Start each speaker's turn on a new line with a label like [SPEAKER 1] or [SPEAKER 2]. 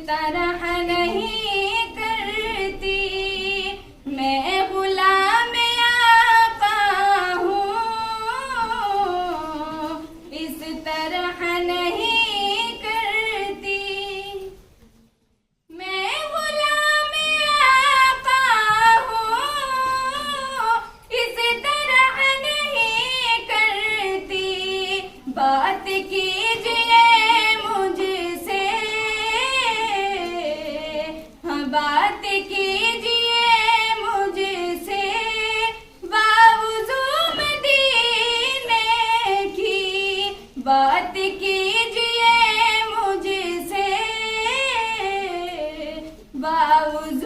[SPEAKER 1] तरह नहीं करती, मैं गुलाम आका हूँ, इस तरह नहीं करती। मैं गुलाम आका हूँ, इस तरह नहीं करती। बात कीजिए मुझसे, हाँ बात कीजिए मुझसे, बावजू मदीने की। बात कीजिए मुझसे, बावजू